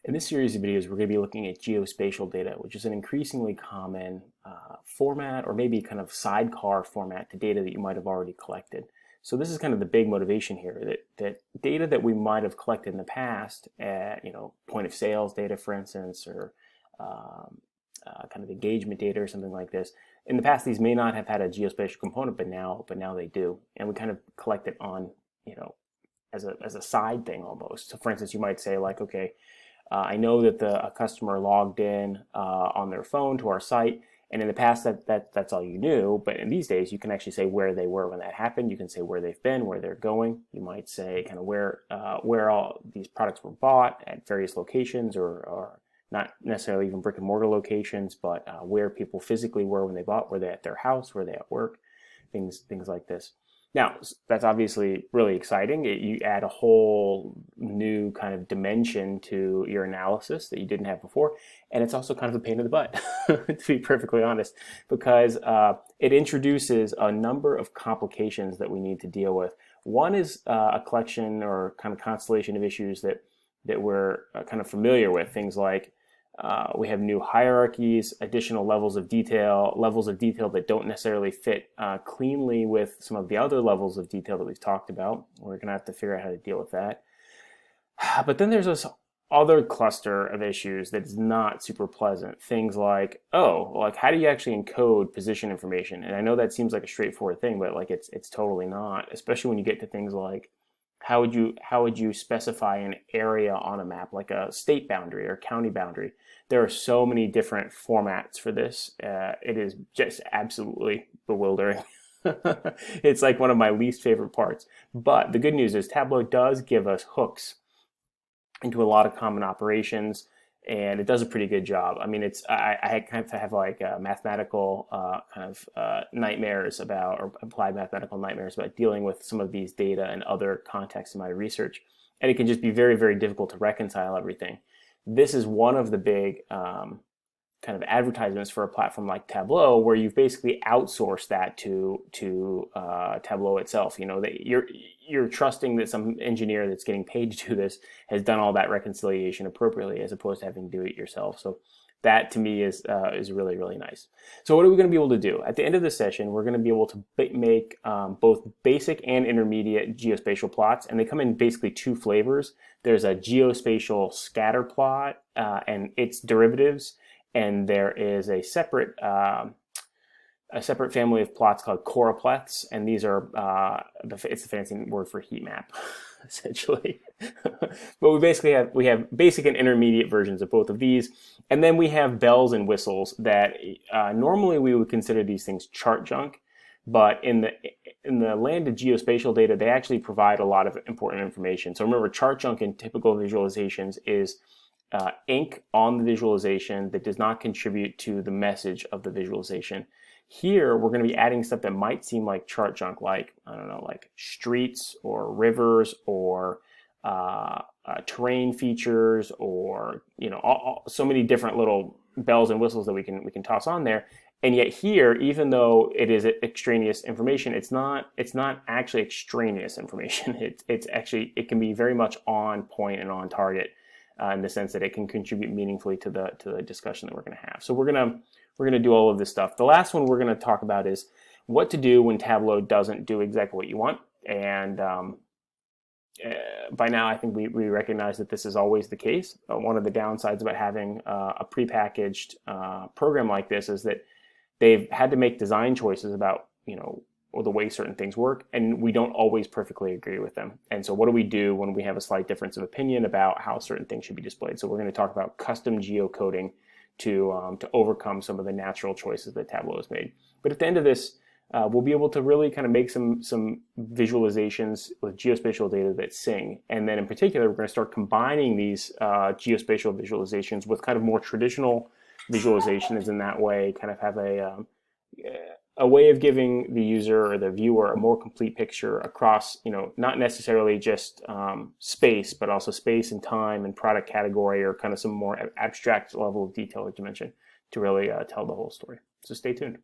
In this series of videos, we're going to be looking at geospatial data, which is an increasingly common format or maybe kind of sidecar format to data that you might have already collected. So this is kind of the big motivation here, that data that we might have collected in the past, point of sales data, for instance, or kind of engagement data or something like this. In the past, these may not have had a geospatial component, but now they do, and we kind of collect it on, as a side thing almost. So, for instance, you might say like, okay, I know that a customer logged in on their phone to our site, and in the past that's all you knew. But in these days, you can actually say where they were when that happened. You can say where they've been, where they're going. You might say kind of where all these products were bought at various locations, or not necessarily even brick and mortar locations, but where people physically were when they bought. Were they at their house? Were they at work? Things like this. Now, that's obviously really exciting. You add a whole new kind of dimension to your analysis that you didn't have before. And it's also kind of a pain in the butt, to be perfectly honest, because it introduces a number of complications that we need to deal with. One is a collection or kind of constellation of issues that we're kind of familiar with. Things like we have new hierarchies, additional levels of detail that don't necessarily fit cleanly with some of the other levels of detail that we've talked about. We're going to have to figure out how to deal with that. But then there's this other cluster of issues that's not super pleasant. Things like, how do you actually encode position information? And I know that seems like a straightforward thing, but like it's totally not, especially when you get to things like how would you specify an area on a map, like a state boundary or county boundary? There are so many different formats for this. It is just absolutely bewildering. It's like one of my least favorite parts. But the good news is Tableau does give us hooks into a lot of common operations, and it does a pretty good job. I mean, I kind of have like mathematical nightmares about, or applied mathematical nightmares about dealing with some of these data and other contexts in my research. And it can just be very, very difficult to reconcile everything. This is one of the big kind of advertisements for a platform like Tableau, where you've basically outsourced that to Tableau itself. That you're trusting that some engineer that's getting paid to do this has done all that reconciliation appropriately, as opposed to having to do it yourself. So that to me is really, really nice. So what are we going to be able to do? At the end of the session, we're going to be able to make both basic and intermediate geospatial plots, and they come in basically two flavors. There's a geospatial scatter plot and its derivatives, and there is a separate family of plots called choropleths, and these are it's a fancy word for heat map, essentially. But we have basic and intermediate versions of both of these, and then we have bells and whistles that normally we would consider these things chart junk, but in the land of geospatial data, they actually provide a lot of important information. So remember, chart junk in typical visualizations is ink on the visualization that does not contribute to the message of the visualization. Here, we're going to be adding stuff that might seem like chart junk, like, I don't know, like streets or rivers or terrain features, or so many different little bells and whistles that we can toss on there. And yet here, even though it is extraneous information, it's not actually extraneous information. It can be very much on point and on target in the sense that it can contribute meaningfully to the discussion that we're going to have. So we're going to do all of this stuff. The last one we're going to talk about is what to do when Tableau doesn't do exactly what you want. And by now, I think we recognize that this is always the case. One of the downsides about having a prepackaged program like this is that they've had to make design choices about, or the way certain things work, and we don't always perfectly agree with them. And so what do we do when we have a slight difference of opinion about how certain things should be displayed? So we're going to talk about custom geocoding to overcome some of the natural choices that Tableau has made. But at the end of this, we'll be able to really kind of make some visualizations with geospatial data that sing. And then in particular, we're going to start combining these geospatial visualizations with kind of more traditional visualizations, in that way kind of have a way of giving the user or the viewer a more complete picture across, not necessarily just space, but also space and time and product category, or kind of some more abstract level of detail or dimension to really tell the whole story. So stay tuned.